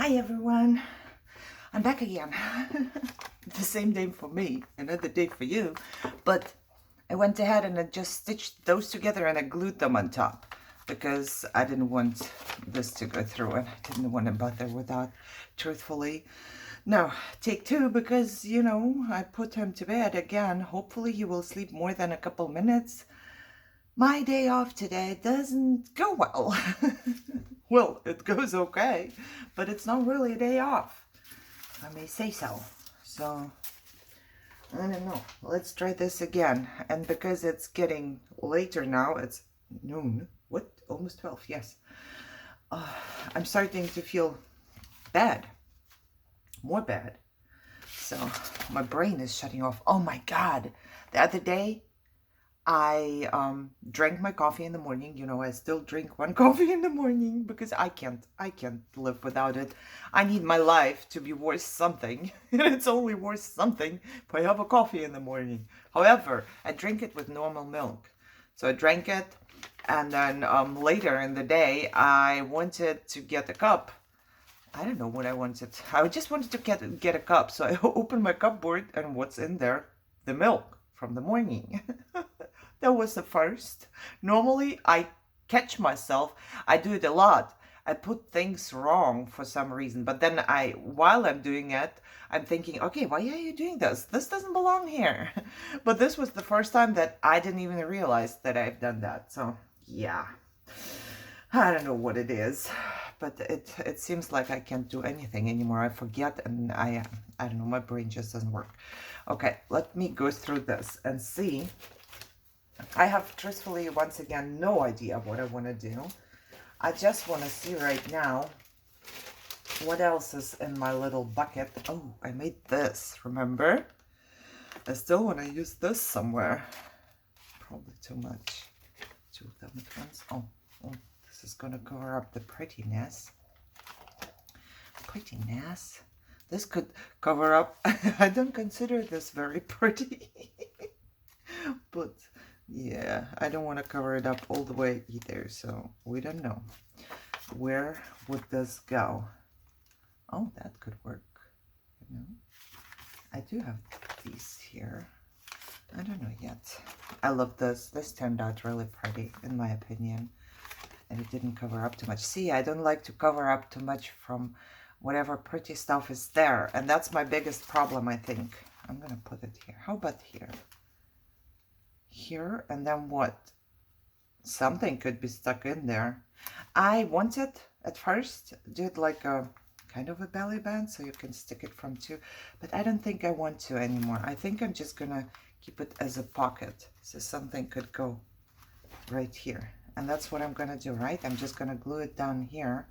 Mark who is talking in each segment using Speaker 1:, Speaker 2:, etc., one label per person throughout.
Speaker 1: Hi everyone, I'm back again. The same day for me, another day for you, but I went ahead and I just stitched those together and I glued them on top because I didn't want this to go through and I didn't want to bother with that, truthfully. Now, take two because, you know, I put him to bed again. Hopefully he will sleep more than a couple minutes. My day off today doesn't go well. Well, it goes okay, but it's not really a day off, if I may say so. So, I don't know. Let's try this again. And because it's getting later now, it's noon. What? Almost 12, yes. I'm starting to feel bad. More bad. So, my brain is shutting off. Oh my God. The other day, I drank my coffee in the morning. You know, I still drink one coffee in the morning because I can't live without it. I need my life to be worth something. And it's only worth something if I have a coffee in the morning. However, I drink it with normal milk. So I drank it, and then later in the day, I wanted to get a cup. I don't know what I wanted. I just wanted to get a cup. So I opened my cupboard, and what's in there? The milk from the morning. That was the first. Normally, I catch myself. I do it a lot. I put things wrong for some reason. But then while I'm doing it, I'm thinking, okay, why are you doing this? This doesn't belong here. But this was the first time that I didn't even realize that I've done that. So, yeah. I don't know what it is. But it seems like I can't do anything anymore. I forget, and I don't know, my brain just doesn't work. Okay, let me go through this and see. I have truthfully, once again, no idea what I want to do. I just want to see right now what else is in my little bucket. Oh, I made this, remember? I still want to use this somewhere. Probably too much. Two of them at once. Oh, this is going to cover up the prettiness. Prettiness. This could cover up. I don't consider this very pretty. But yeah, I don't want to cover it up all the way either, so we don't know. Where would this go? Oh, that could work, you know. I do have these here. I don't know yet. I love this. This turned out really pretty, in my opinion. And it didn't cover up too much. See, I don't like to cover up too much from whatever pretty stuff is there. And that's my biggest problem, I think. I'm going to put it here. How about here? Here, and then what? Something could be stuck in there. I wanted at first do it like a kind of a belly band so you can stick it from two, but I don't think I want to anymore. I think I'm just gonna keep it as a pocket so something could go right here, and that's what I'm gonna do, right? I'm just gonna glue it down here.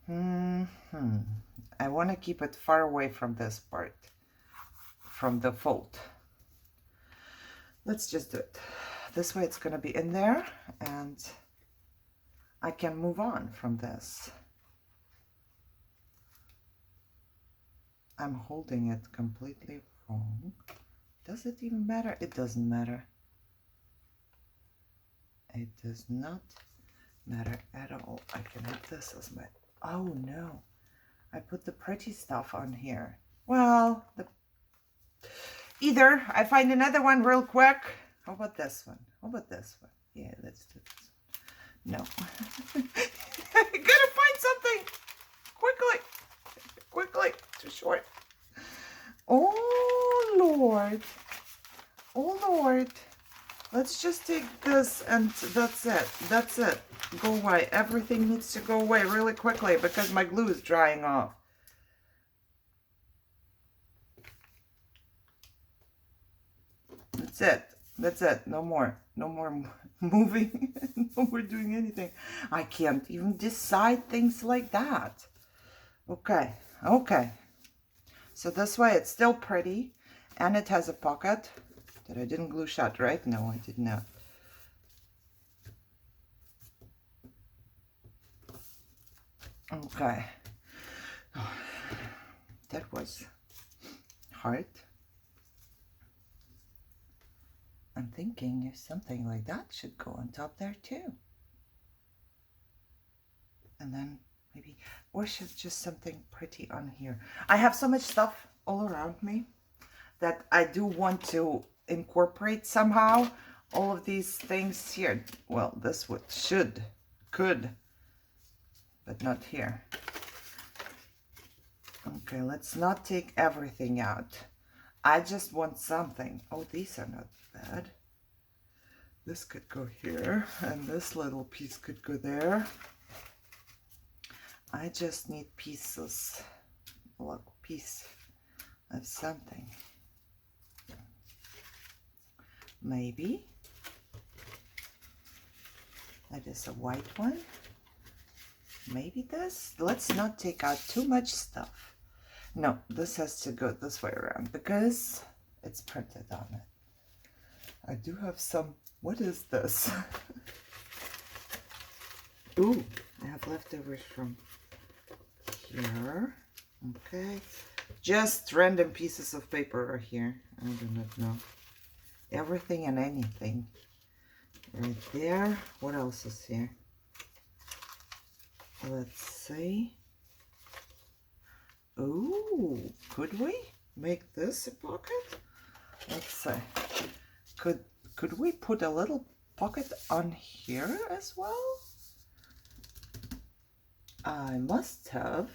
Speaker 1: I want to keep it far away from this part, from the fold. Let's just do it. This way it's going to be in there, and I can move on from this. I'm holding it completely wrong. Does it even matter? It doesn't matter. It does not matter at all. I can have this as my... Oh no, I put the pretty stuff on here. Well, either I find another one real quick. How about this one? How about this one? Yeah, let's do this one. No. I gotta find something. Quickly. Quickly. Too short. Oh, Lord. Oh, Lord. Let's just take this and that's it. That's it. Go away. Everything needs to go away really quickly because my glue is drying off. That's it. That's it. No more. No more moving. No more doing anything. I can't even decide things like that. Okay. Okay. So this way it's still pretty. And it has a pocket that I didn't glue shut, right? No, I did not. Okay. Oh, that was hard. I'm thinking if something like that should go on top there too. And then maybe, or should just something pretty on here. I have so much stuff all around me that I do want to incorporate somehow. All of these things here. Well, this would, could, but not here. Okay, let's not take everything out. I just want something. Oh, these are not bad. This could go here, and this little piece could go there. I just need pieces. Look, piece of something. Maybe that is a white one. Maybe this. Let's not take out too much stuff. No, this has to go this way around because it's printed on it. I do have some. What is this? Ooh, I have leftovers from here. Okay, just random pieces of paper are here. I do not know. Everything and anything. Right there. What else is here? Let's see. Ooh, could we make this a pocket? Let's see. Could we put a little pocket on here as well? I must have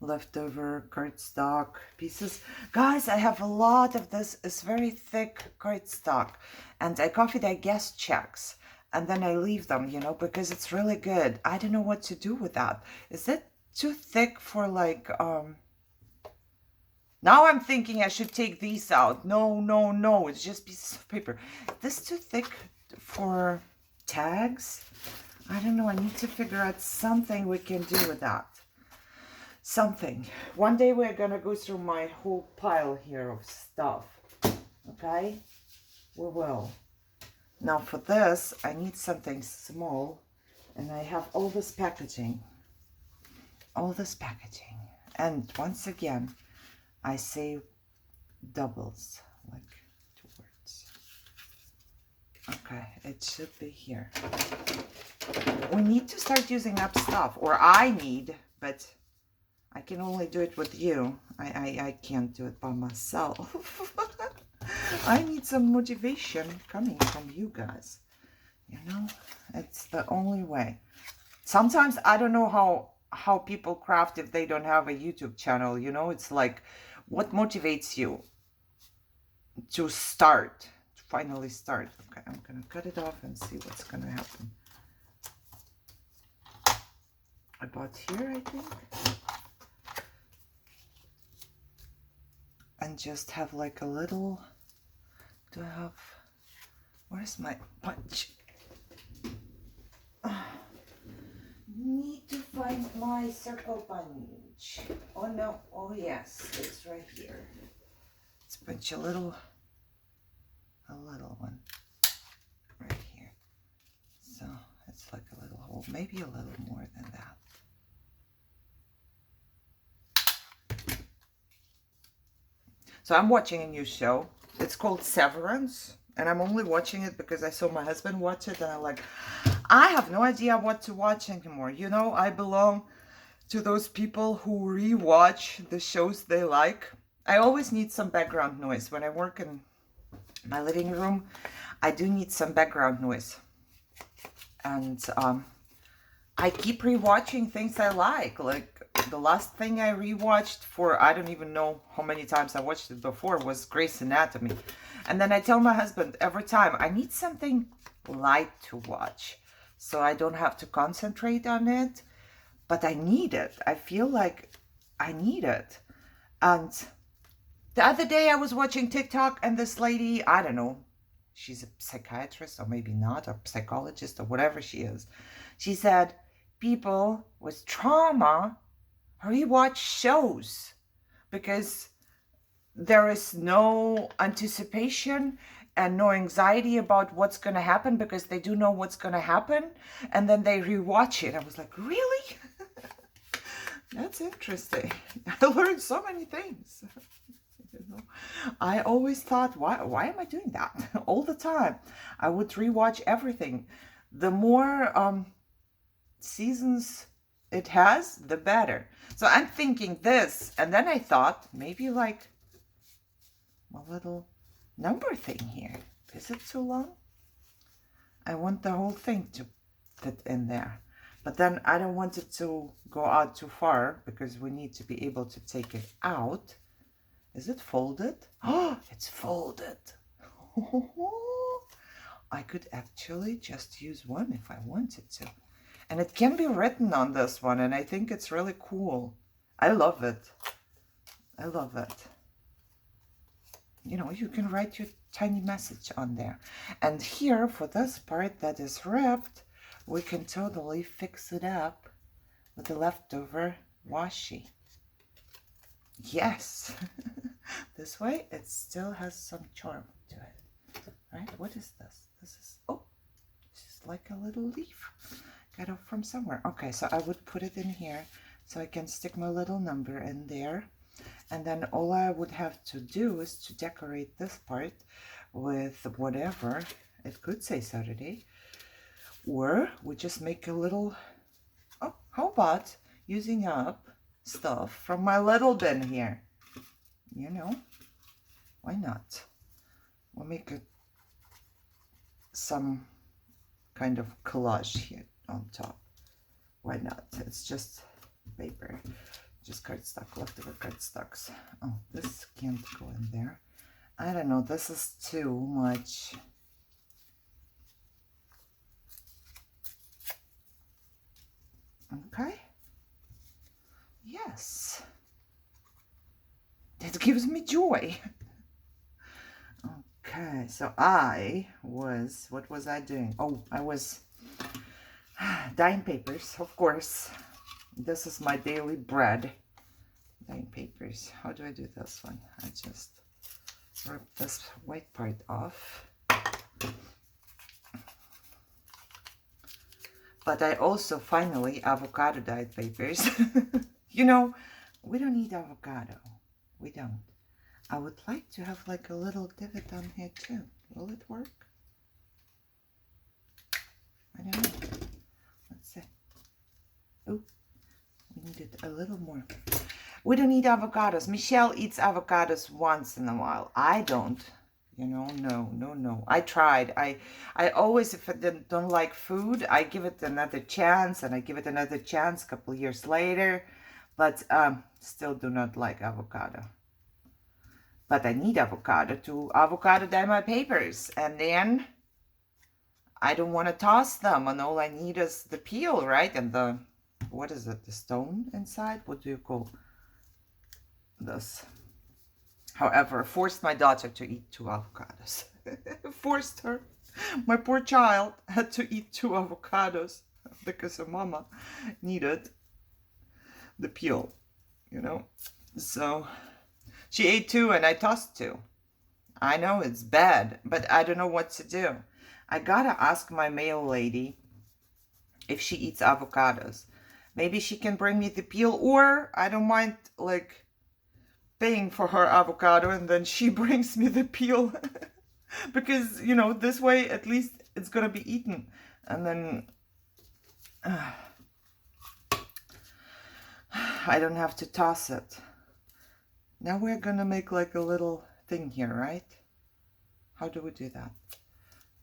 Speaker 1: leftover cardstock pieces. Guys, I have a lot of this. It's very thick cardstock, and I copy their guest checks, and then I leave them, you know, because it's really good. I don't know what to do with that. Is it too thick for like, now I'm thinking I should take these out. No, it's just pieces of paper. This too thick for tags? I don't know. I need to figure out something we can do with that. Something. One day we're gonna go through my whole pile here of stuff. Okay? We will. Now for this, I need something small, and I have all this packaging. All this packaging. And once again, I say doubles, like 2 words. Okay, it should be here. We need to start using up stuff, or I need, but I can only do it with you. I can't do it by myself. I need some motivation coming from you guys. You know, it's the only way. Sometimes I don't know how people craft if they don't have a YouTube channel. You know, it's like, what motivates you to start, to finally start? Okay, I'm gonna cut it off and see what's gonna happen. About here, I think. And just have like a little, do I have, where's my punch? Need to find my circle punch. Oh no, oh yes, it's right here. Let's punch a little one right here. So it's like a little hole, maybe a little more than that. So I'm watching a new show. It's called Severance, and I'm only watching it because I saw my husband watch it, and I'm like, I have no idea what to watch anymore. You know, I belong to those people who rewatch the shows they like. I always need some background noise. When I work in my living room, I do need some background noise. And I keep rewatching things I like. Like the last thing I rewatched for, I don't even know how many times I watched it before, was Grey's Anatomy. And then I tell my husband every time, I need something light to watch, so I don't have to concentrate on it, but I need it. I feel like I need it. And the other day I was watching TikTok, and this lady, I don't know, she's a psychiatrist or maybe not, or psychologist or whatever she is. She said, people with trauma rewatch shows because there is no anticipation and no anxiety about what's going to happen because they do know what's going to happen, and then they rewatch it. I was like, really? That's interesting. I learned so many things. You know, I always thought, why am I doing that? All the time I would rewatch everything. The more seasons it has, the better. So I'm thinking this, and then I thought maybe like a little number thing here. Is it too long? I want the whole thing to fit in there. But then I don't want it to go out too far because we need to be able to take it out. Is it folded? Oh, it's folded. I could actually just use one if I wanted to. And it can be written on this one, and I think it's really cool. I love it. I love it. You know, you can write your tiny message on there. And here, for this part that is ripped, we can totally fix it up with the leftover washi. Yes. This way, it still has some charm to it. Right? What is this? This is, oh, this is like a little leaf. Got it from somewhere. Okay, so I would put it in here so I can stick my little number in there. And then all I would have to do is to decorate this part with whatever. It could say Saturday. Or we just make a little, oh, how about using up stuff from my little bin here? You know, why not? We'll make some kind of collage here on top. Why not? It's just paper, just cardstock, leftover cardstocks. Oh, this can't go in there. I don't know, this is too much. Okay. Yes. That gives me joy. Okay, so what was I doing? Oh, I was dyeing papers, of course. This is my daily bread. Dyeing papers. How do I do this one? I just rip this white part off. But I also finally avocado dyed papers. You know, we don't need avocado. We don't. I would like to have like a little divot on here too. Will it work? I don't know. Let's see. Oh, we needed a little more. We don't need avocados. Michelle eats avocados once in a while. I don't. You know, no. I tried. I always, if I don't like food, I give it another chance, and I give it another chance a couple years later. But still do not like avocado. But I need avocado to avocado dye my papers. And then I don't want to toss them. And all I need is the peel, right? And the, what is it? The stone inside? What do you call this? However, forced my daughter to eat 2 avocados. Forced her. My poor child had to eat 2 avocados because her mama needed the peel, you know. So she ate 2 and I tossed 2. I know it's bad, but I don't know what to do. I gotta ask my mail lady if she eats avocados. Maybe she can bring me the peel, or I don't mind like paying for her avocado and then she brings me the peel. Because, you know, this way at least it's gonna be eaten. And then I don't have to toss it. Now we're gonna make like a little thing here, right? How do we do that?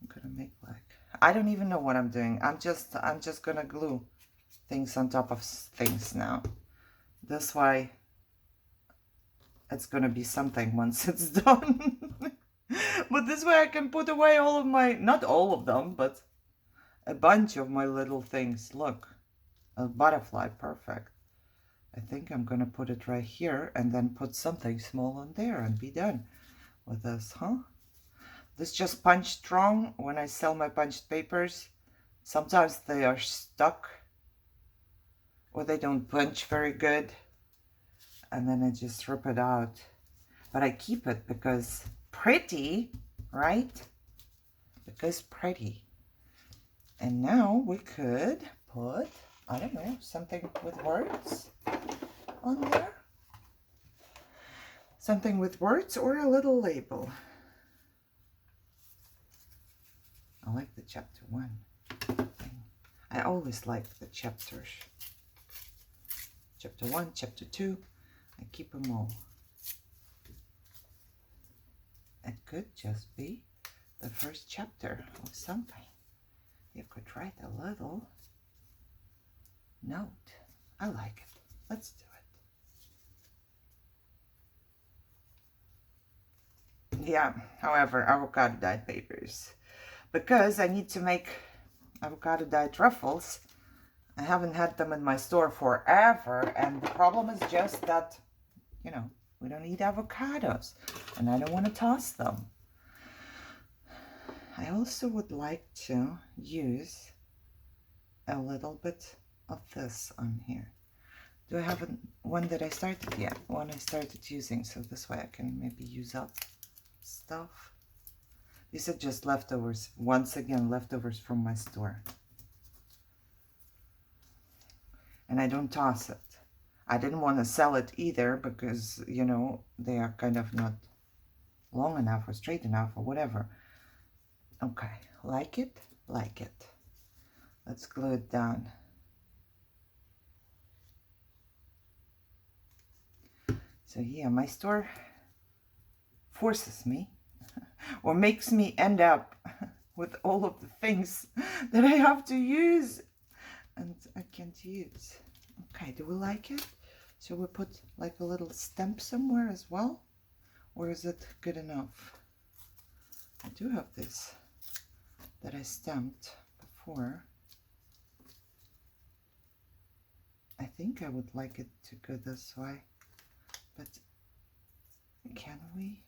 Speaker 1: I'm gonna make like, I don't even know what I'm doing. I'm just gonna glue things on top of things now. This way it's gonna be something once it's done. But this way I can put away all of my, not all of them, but a bunch of my little things. Look, a butterfly, perfect. I think I'm gonna put it right here and then put something small on there and be done with this, huh? This just punch strong. When I sell my punched papers, sometimes they are stuck or they don't punch very good. And then I just rip it out. But I keep it because pretty, right? Because pretty. And now we could put, I don't know, something with words on there. Something with words or a little label. I like the chapter 1 thing. I always like the chapters. chapter 1, chapter 2. I keep them all. It could just be the first chapter of something. You could write a little note. I like it. Let's do it. Yeah, however, avocado dyed papers. Because I need to make avocado dyed truffles. I haven't had them in my store forever, and the problem is just that, you know, we don't eat avocados, and I don't want to toss them. I also would like to use a little bit of this on here. Do I have one that I started yet? One I started using, so this way I can maybe use up stuff. These are just leftovers. Once again, leftovers from my store. And I don't toss it. I didn't want to sell it either because, you know, they are kind of not long enough or straight enough or whatever. Okay, like it? Like it. Let's glue it down. So yeah, my store forces me or makes me end up with all of the things that I have to use and I can't use. Okay, do we like it? Shall we put like a little stamp somewhere as well? Or is it good enough? I do have this that I stamped before. I think I would like it to go this way, but can we?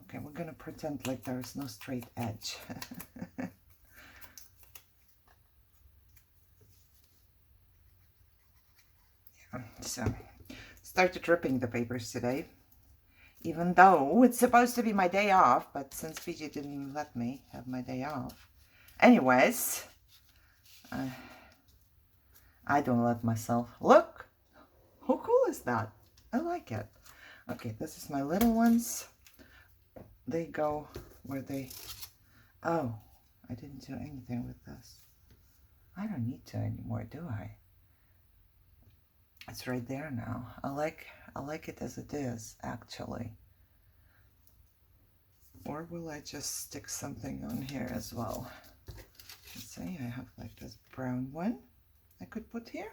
Speaker 1: Okay, we're gonna pretend like there is no straight edge. Yeah, so started ripping the papers today, even though it's supposed to be my day off, but since Fiji didn't let me have my day off. Anyways, I don't let myself. Look, how cool is that? I like it. Okay, this is my little ones. They go where they... Oh, I didn't do anything with this. I don't need to anymore, do I? It's right there now. I like it as it is, actually. Or will I just stick something on here as well? Let's see, I have like this brown one I could put here.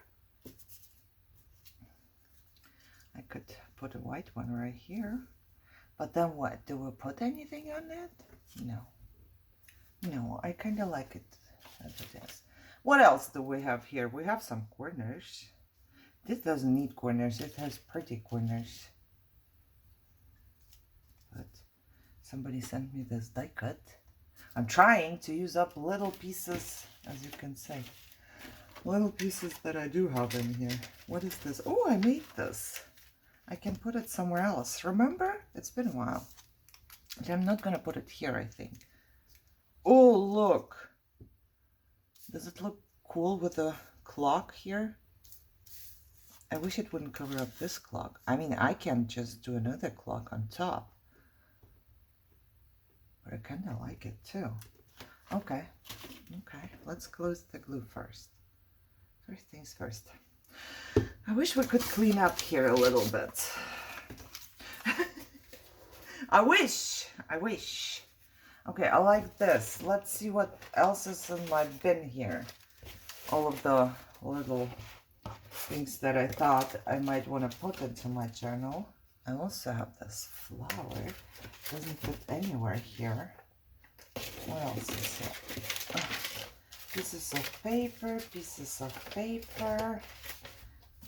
Speaker 1: I could put a white one right here. But then what? Do we put anything on it? No. No, I kind of like it as it is. What else do we have here? We have some corners. This doesn't need corners. It has pretty corners. But somebody sent me this die cut. I'm trying to use up little pieces, as you can see. Little pieces that I do have in here. What is this? Oh, I made this. I can put it somewhere else. Remember? It's been a while. But I'm not going to put it here, I think. Oh, look. Does it look cool with a clock here? I wish it wouldn't cover up this clock. I mean, I can just do another clock on top. But I kind of like it too. Okay. Okay. Let's close the glue first. First things first. I wish we could clean up here a little bit. I wish. Okay, I like this. Let's see what else is in my bin here. All of the little things that I thought I might want to put into my journal. I also have this flower. Doesn't fit anywhere here. What else is here? Oh, pieces of paper, pieces of paper.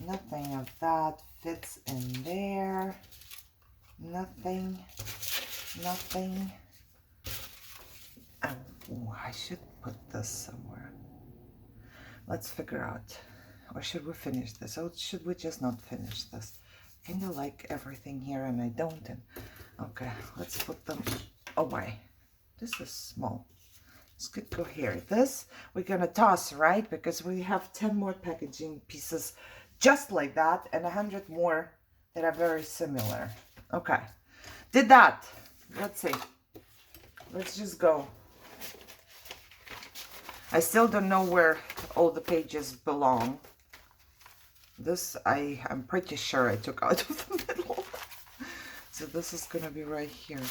Speaker 1: Nothing of that fits in there. Nothing. Oh, I should put this somewhere. Let's figure out. Or should we finish this? Or should we just not finish this? I kind of like everything here and I don't. And okay, let's put them away. This is small. This could go here. This we're gonna toss, right? Because we have 10 more packaging pieces just like that and 100 more that are very similar. Okay, did that. Let's see. Let's just go. I still don't know where all the pages belong. This I'm pretty sure I took out of the middle. So this is gonna be right here.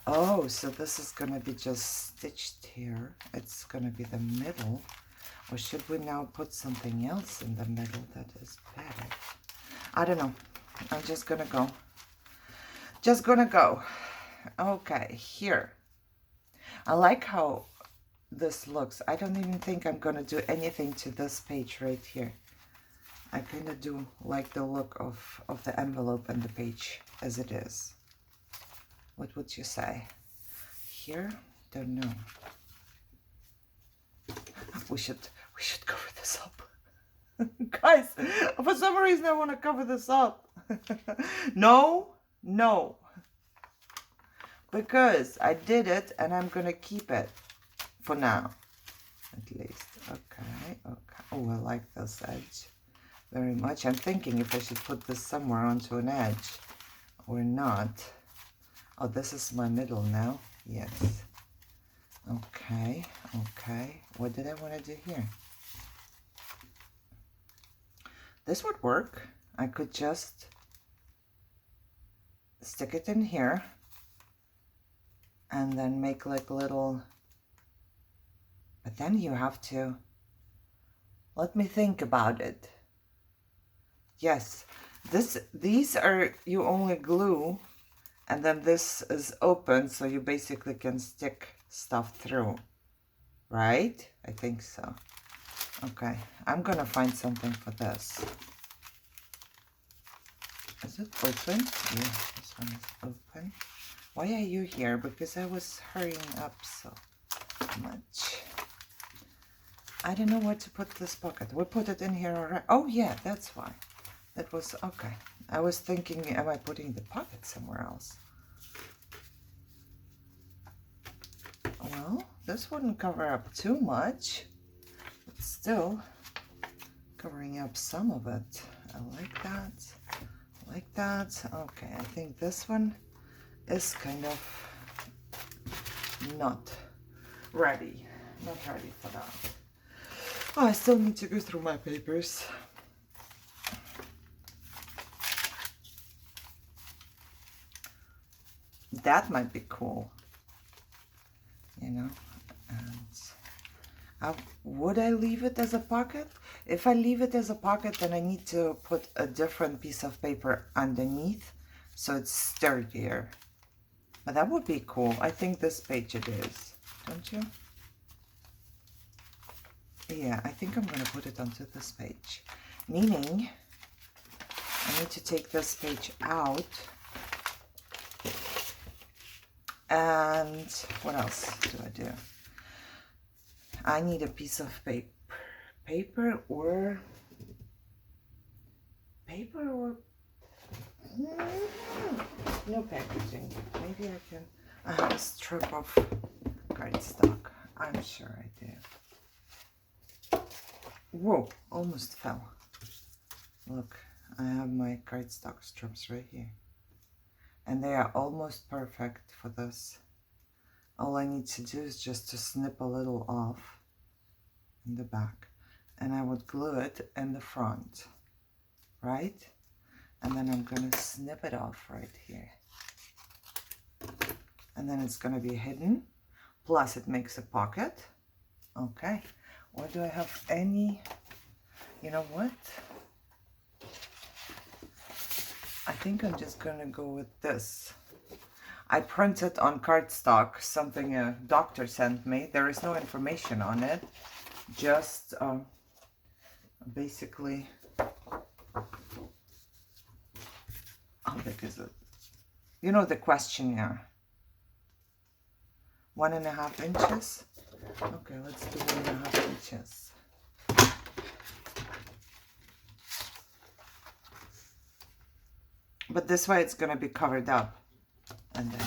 Speaker 1: Oh, so this is gonna be just stitched here. It's gonna be the middle. Or should we now put something else in the middle that is better? I don't know. I'm just gonna go. Just gonna go. Okay, here. I like how this looks. I don't even think I'm gonna do anything to this page right here. I kind of do like the look of the envelope and the page as it is. What would you say? Here? Don't know. We should cover this up. Guys, for some reason I want to cover this up. No, no. Because I did it and I'm going to keep it for now. At least. Okay, okay. Oh, I like this edge very much. I'm thinking if I should put this somewhere onto an edge or not. Oh, this is my middle now. Yes. Okay, okay. What did I want to do here? This would work. I could just stick it in here and then make like little, but then you have to, let me think about it. Yes, these are, you only glue, and then this is open, so you basically can stick stuff through, right? I think so. Okay, I'm gonna find something for this. Is it open? Yeah, this one is open. Why are you here? Because I was hurrying up so much. I don't know where to put this pocket. We put it in here already. Oh yeah, that's why. That was, okay. I was thinking, am I putting the pocket somewhere else? Well, this wouldn't cover up too much. But still, covering up some of it. I like that. Like that. Okay, I think this one is kind of not ready. Not ready for that. Oh, I still need to go through my papers. That might be cool, you know. And would I leave it as a pocket? If I leave it as a pocket, then I need to put a different piece of paper underneath so it's sturdier. But that would be cool. I think this page it is, don't you? Yeah, I think I'm going to put it onto this page. Meaning, I need to take this page out. And what else do I do? I need a piece of paper or no packaging. Maybe I can. I have a strip of cardstock. I'm sure I do. Whoa, almost fell. Look, I have my cardstock strips right here. And they are almost perfect for this. All I need to do is just to snip a little off in the back. And I would glue it in the front, right? And then I'm gonna snip it off right here. And then it's gonna be hidden. Plus it makes a pocket. Okay, or do I have any, you know what? I think I'm just gonna go with this. I printed on cardstock something a doctor sent me. There is no information on it. Just basically, how big is it? You know, the questionnaire. 1.5 inches. Okay, let's do 1.5 inches. But this way it's going to be covered up. And then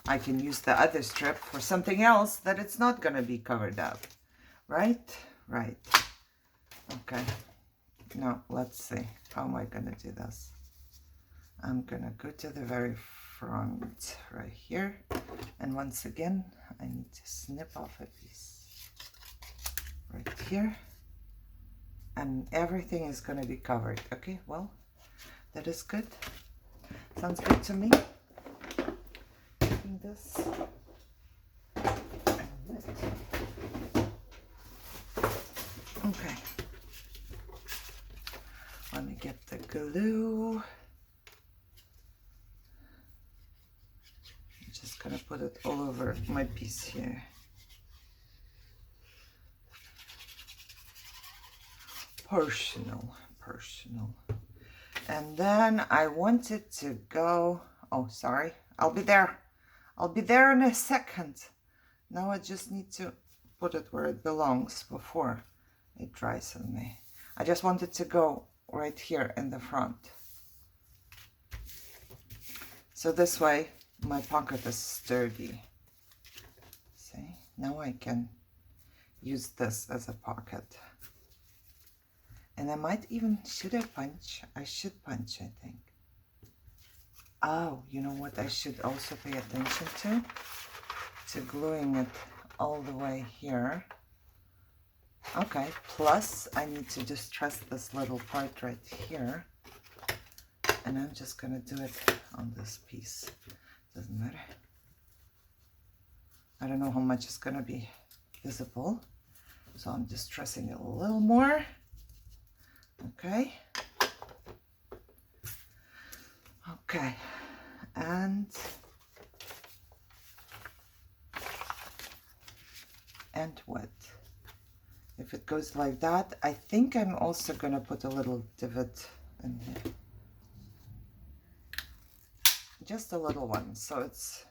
Speaker 1: I can use the other strip for something else that it's not going to be covered up. Right? Right. Okay. Now, let's see. How am I going to do this? I'm going to go to the very front right here. And once again, I need to snip off a piece right here. and everything is going to be covered. Okay, well, that is good. Sounds good to me. Taking this. Okay. Let me get the glue. I'm just gonna put it all over my piece here. Personal. And then I want it to go, oh, sorry, I'll be there in a second. Now I just need to put it where it belongs before it dries on me. I just want it to go right here in the front. So this way my pocket is sturdy. See, now I can use this as a pocket. And I might even, should I punch? I should punch, I think. Oh, you know what I should also pay attention to? To gluing it all the way here. Okay, plus I need to just trust this little part right here. And I'm just gonna do it on this piece. Doesn't matter. I don't know how much is gonna be visible. So I'm just stressing it a little more. Okay. Okay. And what? If it goes like that, I think I'm also gonna put a little divot in here. Just a little one, so it's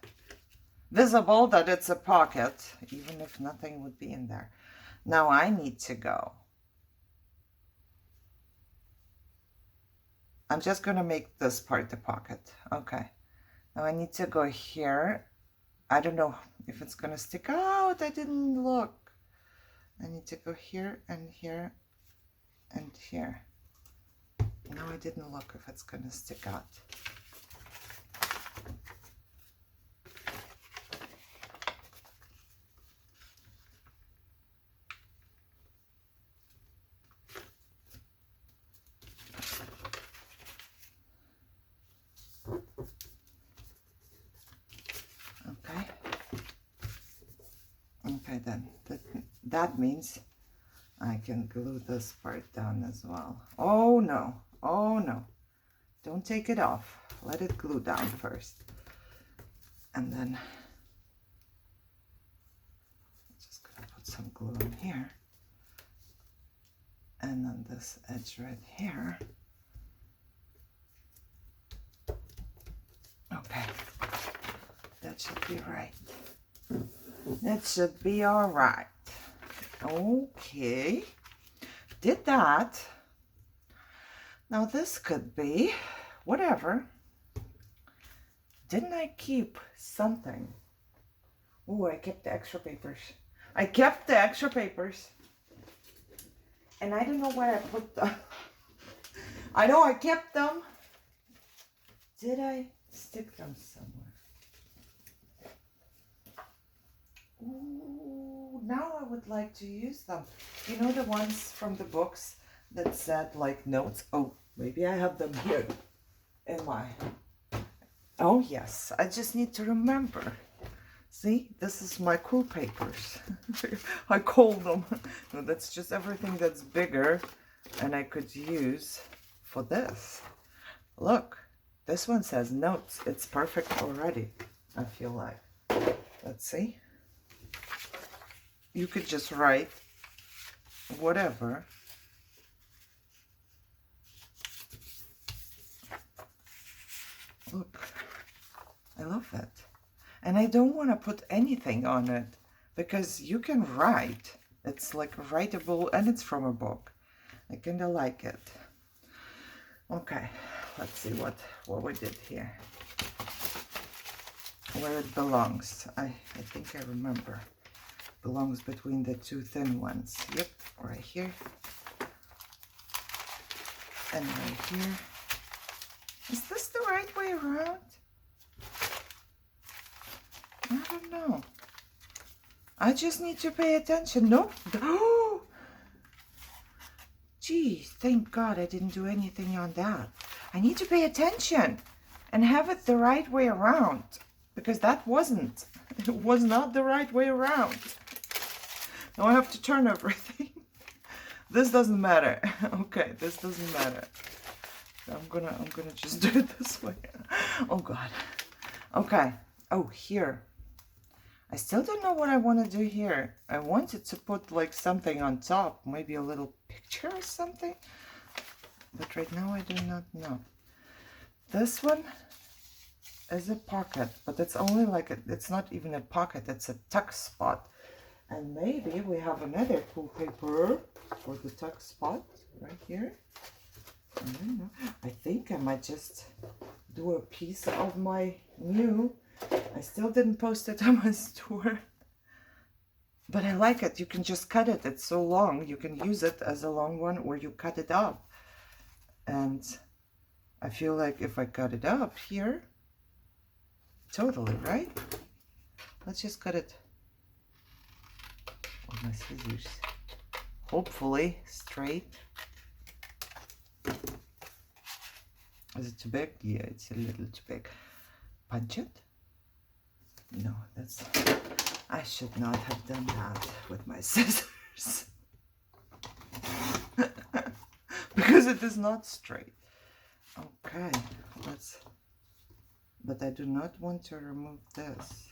Speaker 1: visible that it's a pocket, even if nothing would be in there. Now I need to go. I'm just gonna make this part the pocket. Okay. Now I need to go here. I don't know if it's gonna stick out. I didn't look. I need to go here and here and here. No, I didn't look if it's gonna stick out. Okay. Okay, then that means I can glue this part down as well. Oh no, oh no. Don't take it off. Let it glue down first. And then I'm just gonna put some glue in here. And on this edge right here. Okay, that should be right. That should be all right. Okay, did that. Now this could be whatever. Didn't I keep something? Oh, I kept the extra papers. I kept the extra papers. And I don't know where I put them. I know I kept them. Did I stick them somewhere? Ooh, now I would like to use them. You know the ones from the books that said like notes? Oh, maybe I have them here. Am I? Oh yes, I just need to remember. See, this is my cool papers. I call them. No, that's just everything that's bigger and I could use for this. Look, this one says notes. It's perfect already, I feel like. Let's see. You could just write whatever. Look, I love it. And I don't want to put anything on it because you can write. It's like writable and it's from a book. I kind of like it. Okay, let's see what we did here. Where it belongs. I think I remember. Belongs between the two thin ones. Yep, right here. And right here. Is this the right way around? I don't know. I just need to pay attention. No. Gee, thank God I didn't do anything on that. I need to pay attention and have it the right way around, because that wasn't. It was not the right way around. Now I have to turn everything. This doesn't matter. Okay, this doesn't matter. I'm gonna just do it this way. Oh God. Okay. Oh, here. I still don't know what I want to do here. I wanted to put like something on top, maybe a little picture or something. But right now I do not know. This one is a pocket, but it's only like it's not even a pocket, it's a tuck spot. And maybe we have another cool paper for the tuck spot right here. I don't know. I think I might just do a piece of my new. I still didn't post it on my store, but I like it. You can just cut it. It's so long. You can use it as a long one, or you cut it up. And I feel like if I cut it up here, totally, right? Let's just cut it with my scissors. Hopefully straight. Is it too big? Yeah, it's a little too big. Punch it? No, that's... I should not have done that with my scissors. Because it is not straight. Okay, let's... But I do not want to remove this.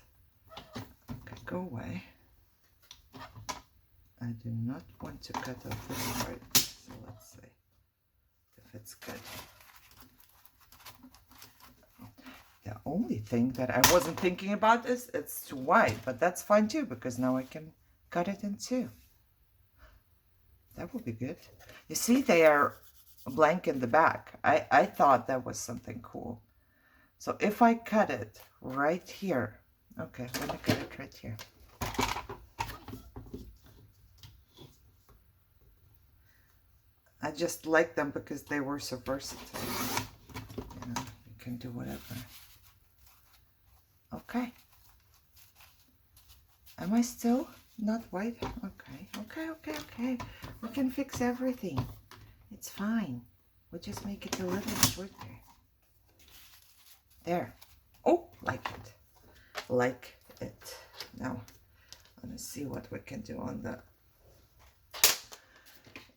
Speaker 1: Okay, go away. I do not want to cut off this part. So let's see if it's good. The only thing that I wasn't thinking about is it's too wide, but that's fine too, because now I can cut it in two. That would be good. You see, they are blank in the back. I thought that was something cool. So if I cut it right here, okay, let me cut it right here. I just like them because they were so versatile. You know, you can do whatever. Okay. Am I still not white? Okay. We can fix everything. It's fine. We'll just make it a little shorter. There. Oh, like it. Like it. Now, let me see what we can do on the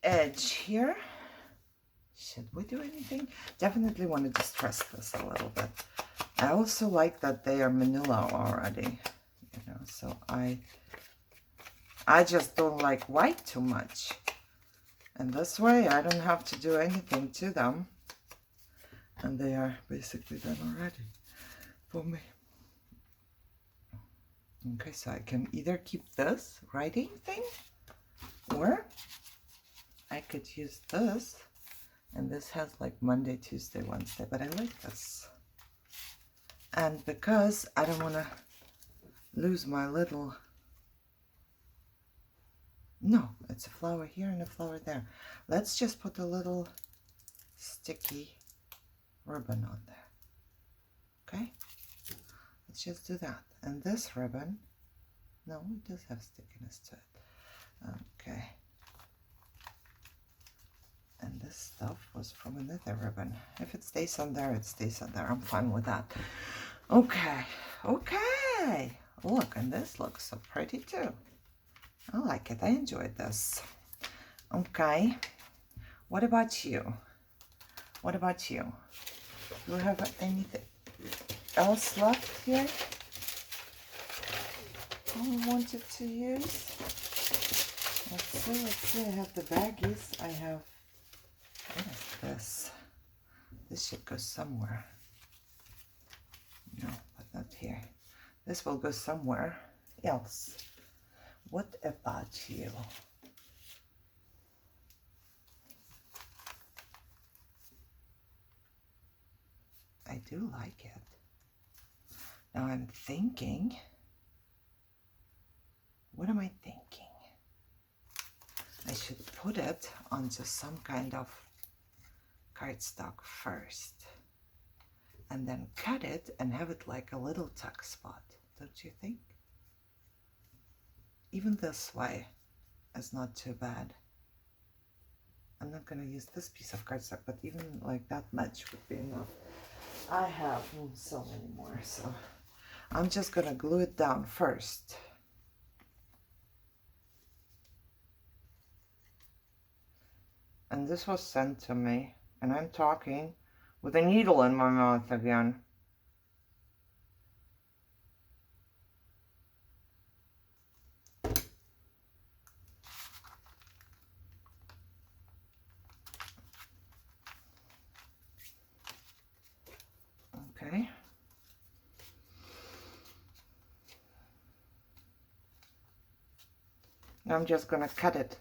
Speaker 1: edge here. Should we do anything? Definitely want to distress this a little bit. I also like that they are manila already, you know, so I just don't like white too much. And this way I don't have to do anything to them. And they are basically done already for me. Okay, so I can either keep this writing thing, or I could use this. And this has like Monday, Tuesday, Wednesday, but I like this. And because I don't want to lose my little... No, it's a flower here and a flower there. Let's just put a little sticky ribbon on there. Okay? Let's just do that. And this ribbon, no, it does have stickiness to it. Okay. And this stuff was from another ribbon. If it stays on there, it stays on there. I'm fine with that. Okay. Okay. Look, and this looks so pretty too. I like it. I enjoyed this. Okay. What about you? What about you? Do we have anything else left here I wanted to use? Let's see. I have the baggies. I have... What is this? This should go somewhere. No, but not here. This will go somewhere else. What about you? I do like it. Now I'm thinking, what am I thinking? I should put it onto some kind of cardstock first, and then cut it and have it like a little tuck spot, don't you think? Even this way is not too bad. I'm not gonna use this piece of cardstock, but even like that much would be enough. I have so many more, so I'm just gonna glue it down first. And this was sent to me, and I'm talking with a needle in my mouth again. Okay. Now I'm just gonna cut it.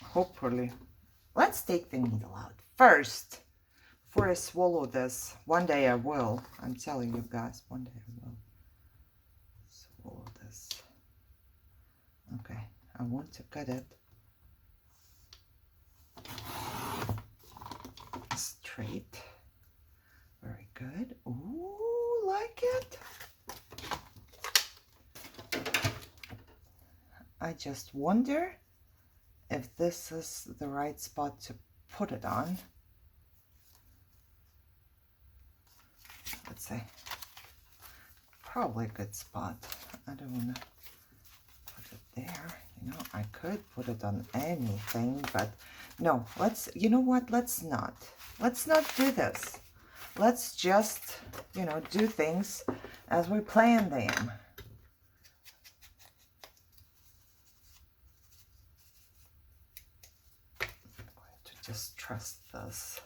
Speaker 1: Hopefully. Let's take the needle out first before I swallow this. One day I will. I'm telling you guys, one day I will swallow this. Okay, I want to cut it straight. Very good. Ooh, like it. I just wonder if this is the right spot to put it on. Let's say probably a good spot. I don't want to put it there. You know, I could put it on anything, but no, you know what, let's not do this. Let's just, you know, do things as we plan them. I'm going to just trust this.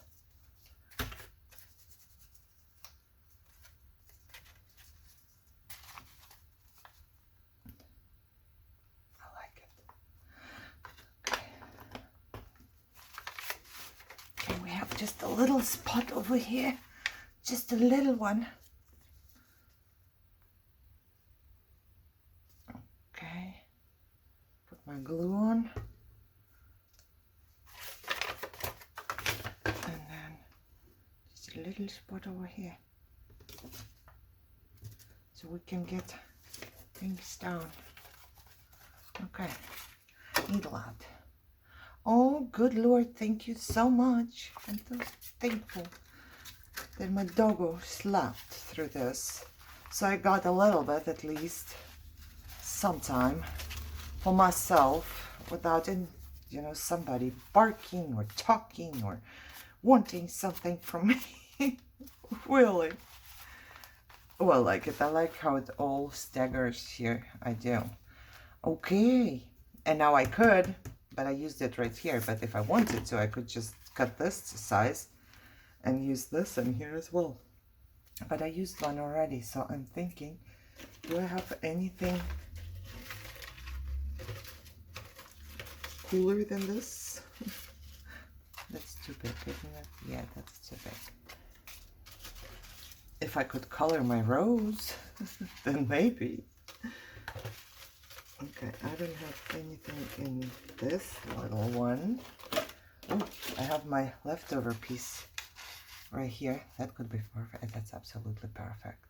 Speaker 1: Just a little spot over here, just a little one. Okay, put my glue on, and then just a little spot over here, so we can get things down. Okay, needle out. Oh, good Lord, thank you so much. I'm so thankful that my doggo slept through this. So I got a little bit, at least, sometime for myself without, you know, somebody barking or talking or wanting something from me. Really. Oh, I like it. I like how it all staggers here. I do. Okay. And now I could... but I used it right here. But if I wanted to, I could just cut this to size and use this in here as well. But I used one already, so I'm thinking, do I have anything cooler than this? That's too big, isn't it? Yeah, that's too big. If I could color my rose, then maybe. Okay, I don't have anything in this little one. Oh, I have my leftover piece right here. That could be perfect. That's absolutely perfect.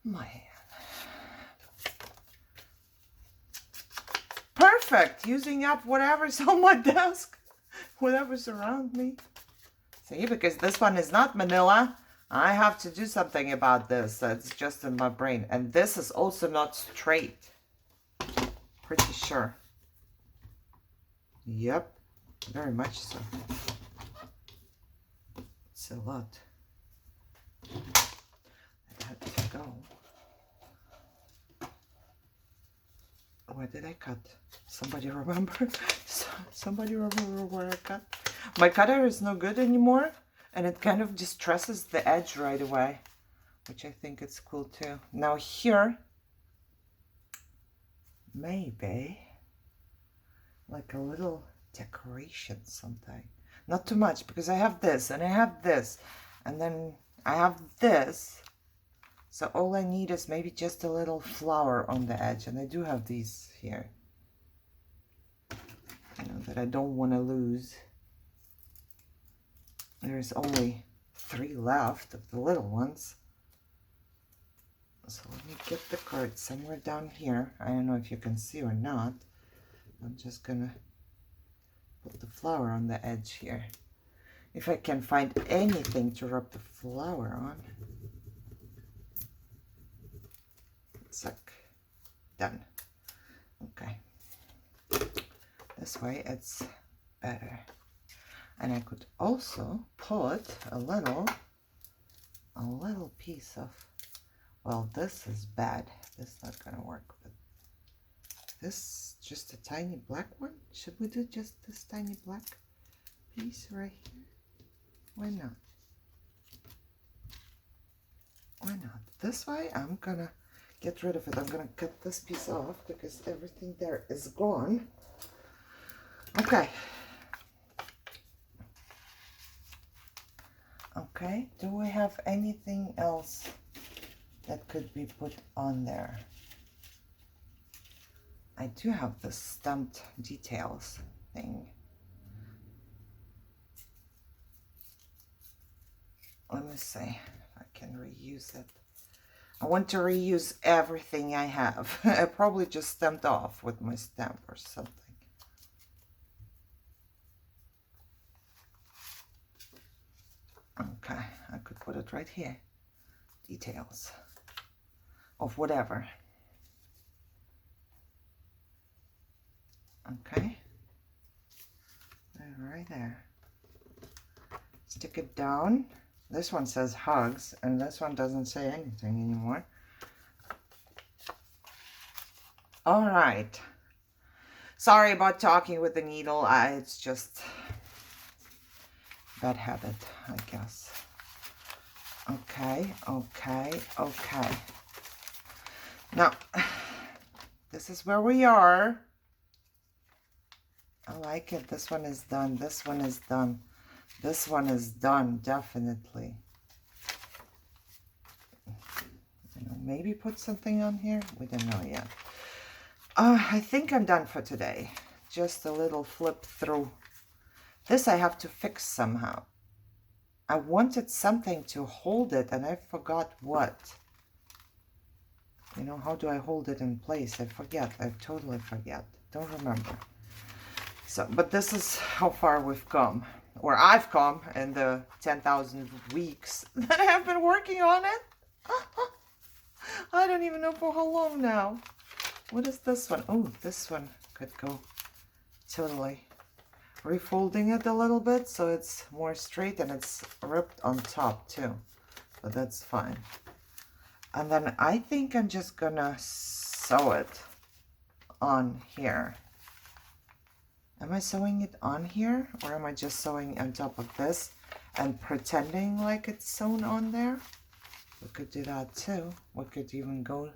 Speaker 1: Man. Perfect! Using up whatever's on my desk. Whatever's around me. See, because this one is not manila. I have to do something about this. That's just in my brain. And this is also not straight. Pretty sure. Yep, very much so. It's a lot. It had to go. Where did I cut? Somebody remember? Somebody remember where I cut? My cutter is no good anymore, and it kind of distresses the edge right away, which I think is cool too. Now here, maybe like a little decoration something. Not too much, because I have this and I have this and then I have this. So all I need is maybe just a little flower on the edge, and I do have these here, you know, that I don't want to lose. There's only 3 left of the little ones. So let me get the card somewhere down here. I don't know if you can see or not. I'm just gonna put the flower on the edge here. If I can find anything to rub the flower on. Suck. Done. Okay. This way it's better. And I could also put a little piece of, well, this is bad. This is not gonna work, but this, just a tiny black one. Should we do just this tiny black piece right here? Why not? Why not? This way I'm gonna get rid of it. I'm gonna cut this piece off because everything there is gone. Okay. Okay, do we have anything else that could be put on there? I do have the stamped details thing. Let me see if I can reuse it. I want to reuse everything I have. I probably just stamped off with my stamp or something. Okay, I could put it right here. Details of whatever. Okay, right there. Stick it down. This one says hugs, and this one doesn't say anything anymore. All right. Sorry about talking with the needle. It's just bad habit, I guess. Okay, okay, okay. Now, this is where we are. I like it. This one is done. This one is done. This one is done, definitely. You know, maybe put something on here. We don't know yet. I think I'm done for today. Just a little flip through. This I have to fix somehow. I wanted something to hold it and I forgot what. You know, how do I hold it in place? I forget. I totally forget. Don't remember. So, but this is how far we've come. Or I've come in the 10,000 weeks that I have been working on it. I don't even know for how long now. What is this one? Oh, this one could go totally. Refolding it a little bit so it's more straight and it's ripped on top too. But that's fine. And then I think I'm just gonna sew it on here. Am I sewing it on here, or am I just sewing on top of this and pretending like it's sewn on there? We could do that too. We could even go...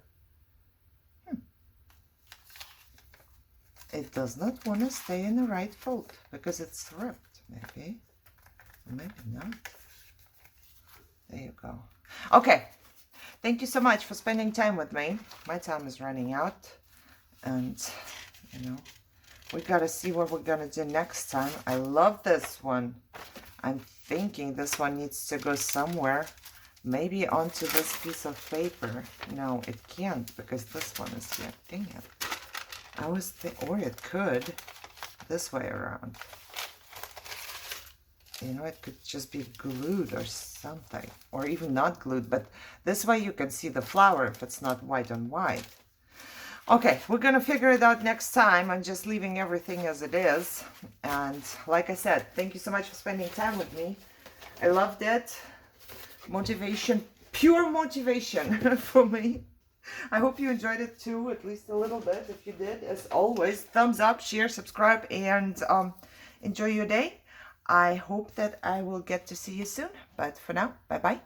Speaker 1: It does not want to stay in the right fold because it's ripped, maybe. Maybe not. There you go. Okay. Thank you so much for spending time with me. My time is running out. And, you know, we got to see what we're going to do next time. I love this one. I'm thinking this one needs to go somewhere. Maybe onto this piece of paper. No, it can't because this one is here. Dang it. I was thinking, or it could this way around. You know, it could just be glued or something. Or even not glued, but this way you can see the flower if it's not white on white. Okay, we're going to figure it out next time. I'm just leaving everything as it is. And like I said, thank you so much for spending time with me. I loved it. Motivation, pure motivation for me. I hope you enjoyed it too, at least a little bit. If you did, as always, thumbs up, share, subscribe, and enjoy your day. I hope that I will get to see you soon. But for now, bye-bye.